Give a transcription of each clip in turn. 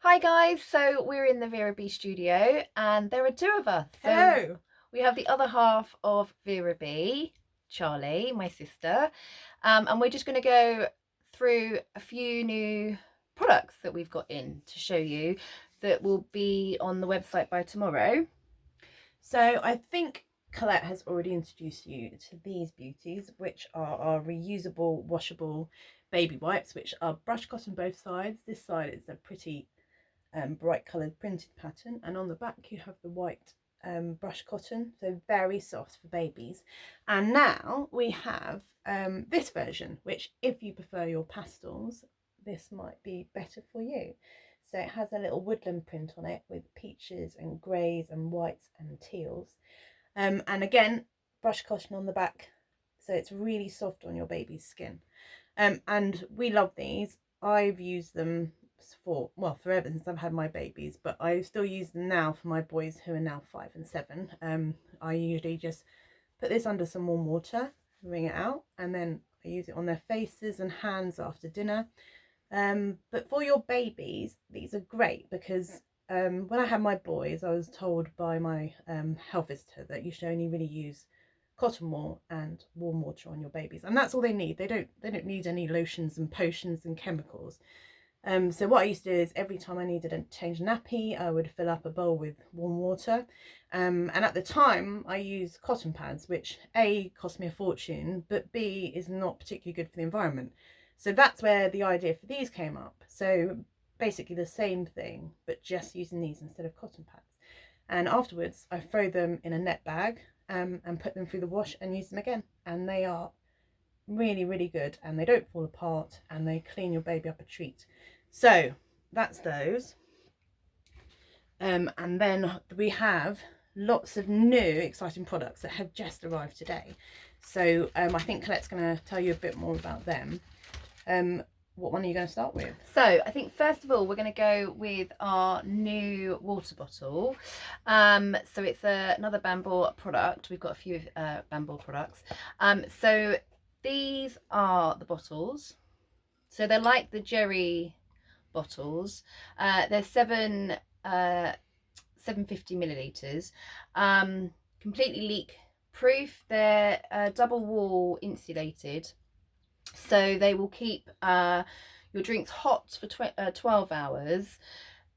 Hi guys, so we're in the Vera-Bee studio and there are two of us. So Hello. we have the other half of Vera-Bee, Charlie, my sister, and we're just going to go through a few new products that we've got in to show you that will be on the website by tomorrow. So I think Colette has already introduced you to these beauties, which are our reusable, washable baby wipes, which are brush cotton both sides. This side is a pretty bright coloured printed pattern, and on the back you have the white brush cotton, so very soft for babies. And now we have this version, which if you prefer your pastels, this might be better for you. So it has a little woodland print on it with peaches and greys and whites and teals. And again, brush cotton on the back, so it's really soft on your baby's skin. And we love these. I've used them for, well, forever since I've had my babies, but I still use them now for my boys who are now 5 and 7. I usually just put this under some warm water, wring it out, and then I use it on their faces and hands after dinner. But for your babies, these are great because when I had my boys, I was told by my health visitor that you should only really use cotton wool and warm water on your babies, and that's all they need. They don't need any lotions and potions and chemicals. So what I used to do is every time I needed to change a nappy, I would fill up a bowl with warm water. And at the time I used cotton pads, which A, cost me a fortune, but B, is not particularly good for the environment. So that's where the idea for these came up. So basically the same thing, but just using these instead of cotton pads. And afterwards I throw them in a net bag and put them through the wash and use them again. And they are really, really good, and they don't fall apart, and they clean your baby up a treat. So that's those. And then we have lots of new exciting products that have just arrived today. So I think Colette's going to tell you a bit more about them. What one are you going to start with? So I think first of all we're going to go with our new water bottle. So it's another Bamboo product. We've got a few Bamboo products. So these are the bottles. So they're like the Jerry bottles. They're 750 milliliters. Completely leak proof. They're double wall insulated, so they will keep your drinks hot for 12 hours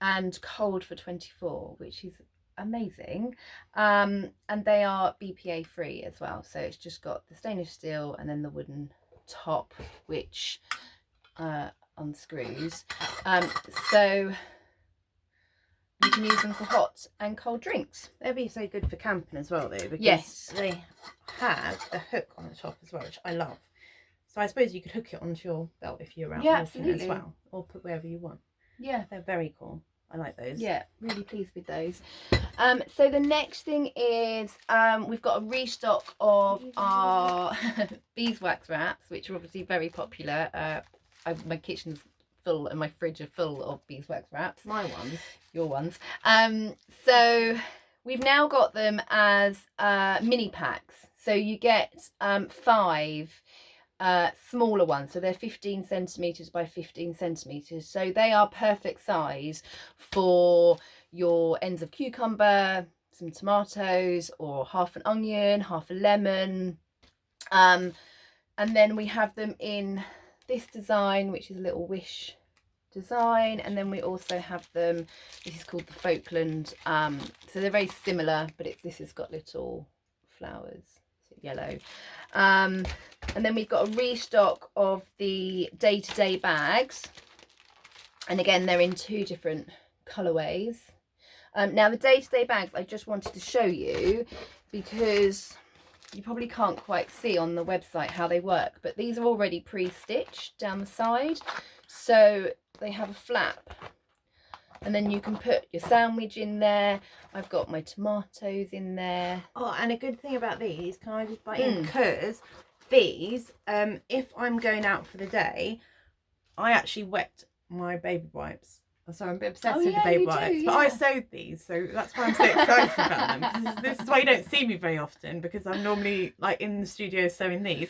and cold for 24, which is amazing. And they are BPA free as well, so it's just got the stainless steel and then the wooden top, which unscrews. So you can use them for hot and cold drinks. They'll be so good for camping as well, though, because yes, they have a hook on the top as well, which I love. So I suppose you could hook it onto your belt if you're out walking as well, or put wherever you want. Yeah, they're very cool. I like those. Yeah, really pleased with those. So the next thing is we've got a restock of our beeswax wraps, which are obviously very popular. My kitchen's full and my fridge are full of beeswax wraps. My ones. Your ones. So we've now got them as mini packs. So you get 5 smaller ones, so they're 15 centimeters by 15 centimeters, so they are perfect size for your ends of cucumber, some tomatoes, or half an onion, half a lemon. And then we have them in this design, which is a little wish design, and then we also have them, this is called the Falkland. So they're very similar, but this has got little flowers, yellow. And then we've got a restock of the day-to-day bags, and again they're in 2 different colorways. Now the day-to-day bags I just wanted to show you because you probably can't quite see on the website how they work, but these are already pre-stitched down the side, so they have a flap, and then you can put your sandwich in there. I've got my tomatoes in there. Oh, and a good thing about these, can I just bite in? Because these, if I'm going out for the day, I actually wet my baby wipes. So I'm a bit obsessed with the baby wipes. But I sewed these, so that's why I'm so excited about them. This is why you don't see me very often, because I'm normally like in the studio sewing these.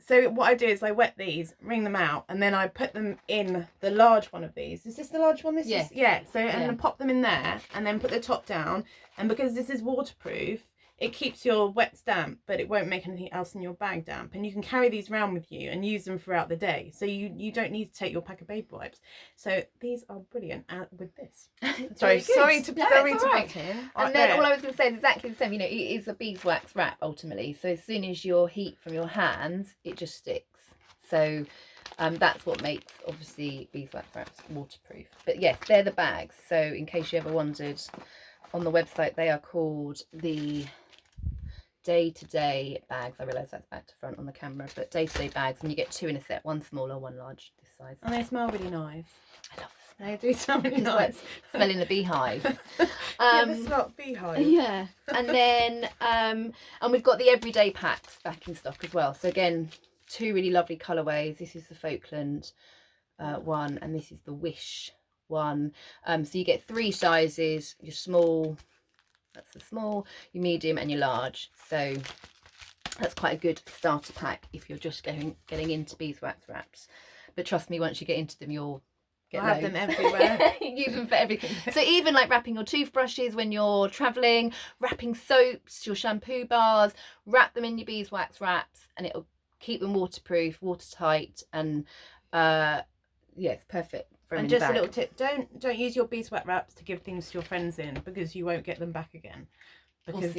So what I do is I wet these, wring them out, and then I put them in the large one of these. Is this the large one? This Yes. is, yeah. So, and Yeah. then pop them in there, and then put the top down. And because this is waterproof, it keeps your wets damp, but it won't make anything else in your bag damp. And you can carry these around with you and use them throughout the day. So you don't need to take your pack of baby wipes. So these are brilliant with this. Sorry to butt in. And then all I was going to say is exactly the same. You know, it is a beeswax wrap ultimately. So as soon as your heat from your hands, it just sticks. So that's what makes obviously beeswax wraps waterproof. But yes, they're the bags. So in case you ever wondered, on the website they are called the day-to-day bags. I realise that's back to front on the camera, but day-to-day bags, and you get 2 in a set, 1 smaller, 1 large, this size. And they smell really nice. I love them. They do smell really nice. Like smelling a beehive. Yeah, the smell of beehive. Yeah. And then and we've got the everyday packs back in stock as well. So again, 2 really lovely colourways. This is the Falkland one, and this is the Wish one. So you get 3 sizes, your small, that's the small, your medium and your large. So that's quite a good starter pack if you're just getting into beeswax wraps. But trust me, once you get into them, you'll get I have them everywhere. Use them for everything. So even like wrapping your toothbrushes when you're traveling, wrapping soaps, your shampoo bars, wrap them in your beeswax wraps, and it'll keep them waterproof, watertight, and it's perfect. And just a little tip, don't use your beeswax wraps to give things to your friends in, because you won't get them back again. Because,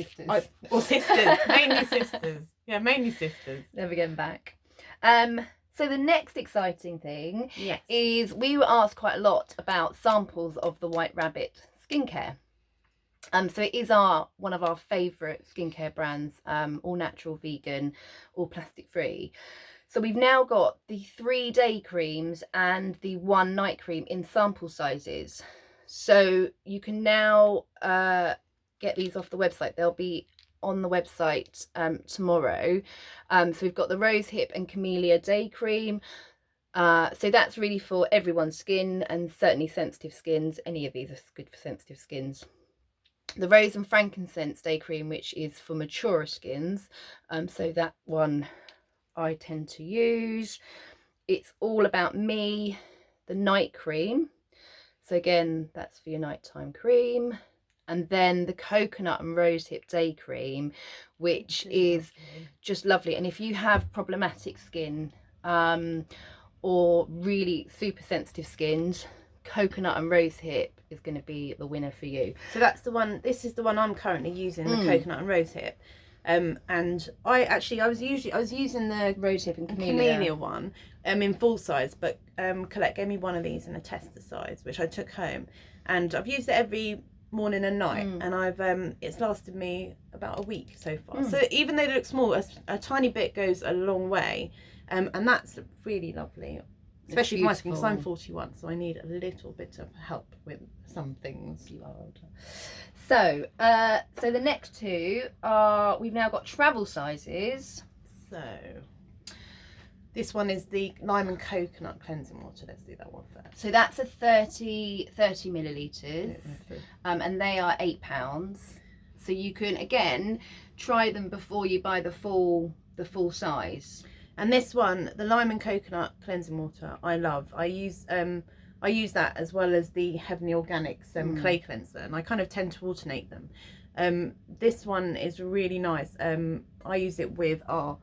or sisters. Mainly sisters. Yeah, mainly sisters. Never getting back. So the next exciting thing is we were asked quite a lot about samples of the White Rabbit skincare. So it is one of our favourite skincare brands, all natural, vegan, all plastic free. So we've now got the 3-day creams and the 1 night cream in sample sizes. So you can now get these off the website. They'll be on the website tomorrow. So we've got the Rose Hip and Camellia Day Cream. So that's really for everyone's skin, and certainly sensitive skins. Any of these are good for sensitive skins. The Rose and Frankincense Day Cream, which is for maturer skins. So that one I tend to use. It's All About Me, the night cream. So again, that's for your nighttime cream. And then the Coconut and Rosehip Day Cream, which is just lovely. And if you have problematic skin or really super sensitive skins, Coconut and Rosehip is going to be the winner for you. So that's the one. This is the one I'm currently using, the Coconut and Rosehip. And I was using the Rosehip and Camellia one in full size, but Colette gave me one of these in a tester size, which I took home, and I've used it every morning and night, and I've it's lasted me about a week so far. So even though they look small, a tiny bit goes a long way, and that's really lovely, especially for my skin, because I'm 41, so I need a little bit of help with some things. You are older. So so the next 2 are, we've now got travel sizes. So this one is the Lime and Coconut Cleansing Water. Let's do that one first. So that's a 30 millilitres, and they are £8. So you can again try them before you buy the full size. And this one, the Lime and Coconut Cleansing Water, I love. I use that as well as the Heavenly Organics clay cleanser, and I kind of tend to alternate them. This one is really nice. I use it with our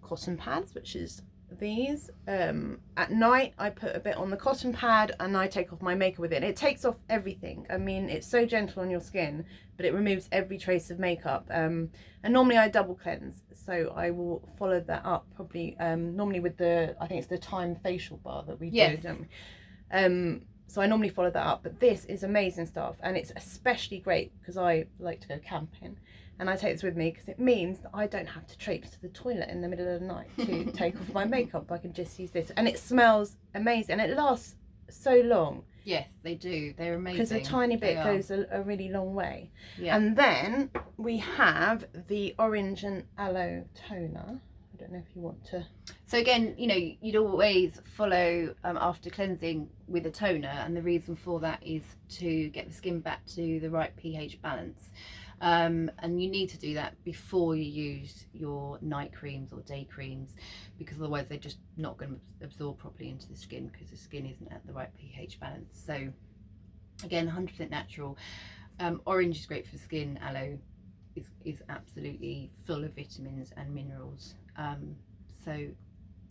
cotton pads, which is these. At night I put a bit on the cotton pad and I take off my makeup with it. It takes off everything. I mean, it's so gentle on your skin, but it removes every trace of makeup. And normally I double cleanse, so I will follow that up probably normally with the, I think it's the Time facial bar that we do, don't we? So I normally follow that up, but this is amazing stuff, and it's especially great because I like to go camping, and I take this with me because it means that I don't have to traipse to the toilet in the middle of the night to take off my makeup. I can just use this, and it smells amazing, and it lasts so long. Yes, they do. They're amazing. Because a tiny bit goes a really long way. Yeah. And then we have the Orange and Aloe Toner. I don't know if you want to. So again, you know, you'd always follow after cleansing with a toner, and the reason for that is to get the skin back to the right pH balance. and you need to do that before you use your night creams or day creams, because otherwise they're just not going to absorb properly into the skin, because the skin isn't at the right pH balance. So again, 100% natural. Orange is great for the skin. Aloe is absolutely full of vitamins and minerals. So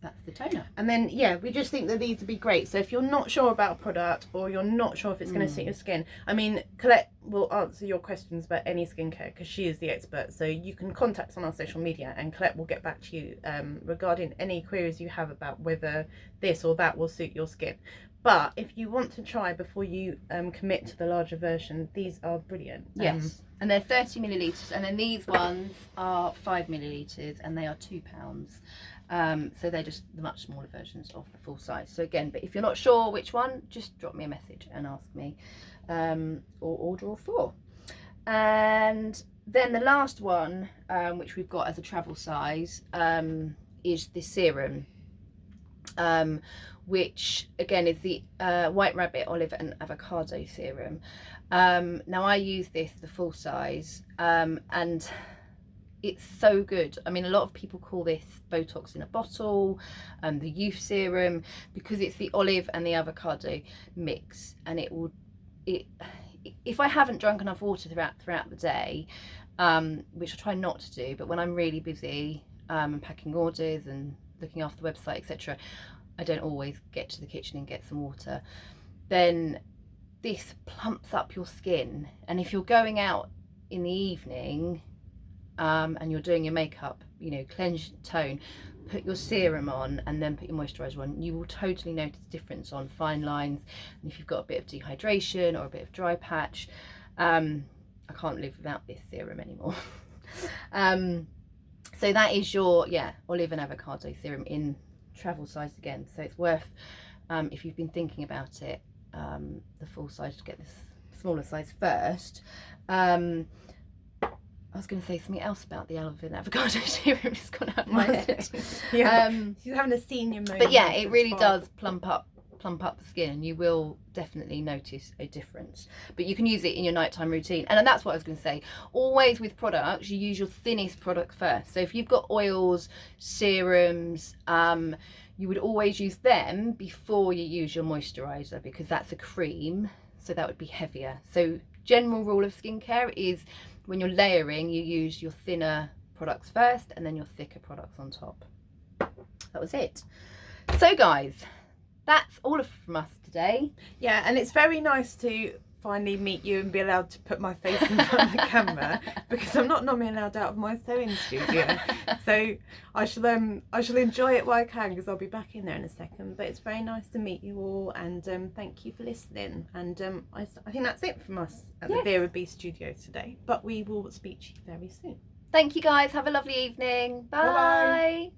that's the toner. And then yeah, we just think that these would be great. So if you're not sure about a product, or you're not sure if it's going to suit your skin, I mean, Colette will answer your questions about any skincare because she is the expert. So you can contact us on our social media, and Colette will get back to you regarding any queries you have about whether this or that will suit your skin. But if you want to try before you commit to the larger version, these are brilliant. Yes, and they're 30 millilitres, and then these ones are 5 millilitres, and they are £2. So they're just the much smaller versions of the full size. So again, but if you're not sure which one, just drop me a message and ask me, or order all 4. And then the last one, which we've got as a travel size, is the serum, which again is the White Rabbit, Olive and Avocado serum. Now I use this, the full size, and it's so good. I mean, a lot of people call this Botox in a bottle, the youth serum, because it's the olive and the avocado mix, and if I haven't drunk enough water throughout the day, which I try not to do, but when I'm really busy packing orders and looking after the website, etc., I don't always get to the kitchen and get some water, then this plumps up your skin. And if you're going out in the evening and you're doing your makeup, you know, cleanse your tone, put your serum on and then put your moisturizer on, you will totally notice a difference on fine lines. And if you've got a bit of dehydration or a bit of dry patch, I can't live without this serum anymore. So that is your olive and avocado serum in travel size again. So it's worth, if you've been thinking about it, the full size, to get this smaller size first. I was going to say something else about the olive and avocado serum. It's gone out of my head. She's having a senior moment. But yeah, it really does plump up the skin, and you will definitely notice a difference. But you can use it in your nighttime routine, and that's what I was going to say. Always with products, you use your thinnest product first. So if you've got oils, serums, you would always use them before you use your moisturizer, because that's a cream, so that would be heavier. So general rule of skincare is, when you're layering, you use your thinner products first and then your thicker products on top. That was it. So guys, that's all from us today. Yeah, and it's very nice to finally meet you and be allowed to put my face in front of the camera, because I'm not normally allowed out of my sewing studio. So I shall enjoy it while I can, because I'll be back in there in a second. But it's very nice to meet you all, and thank you for listening. And I think that's it from us at the Vera-Bee studio today. But we will speak to you very soon. Thank you guys. Have a lovely evening. Bye. Bye-bye.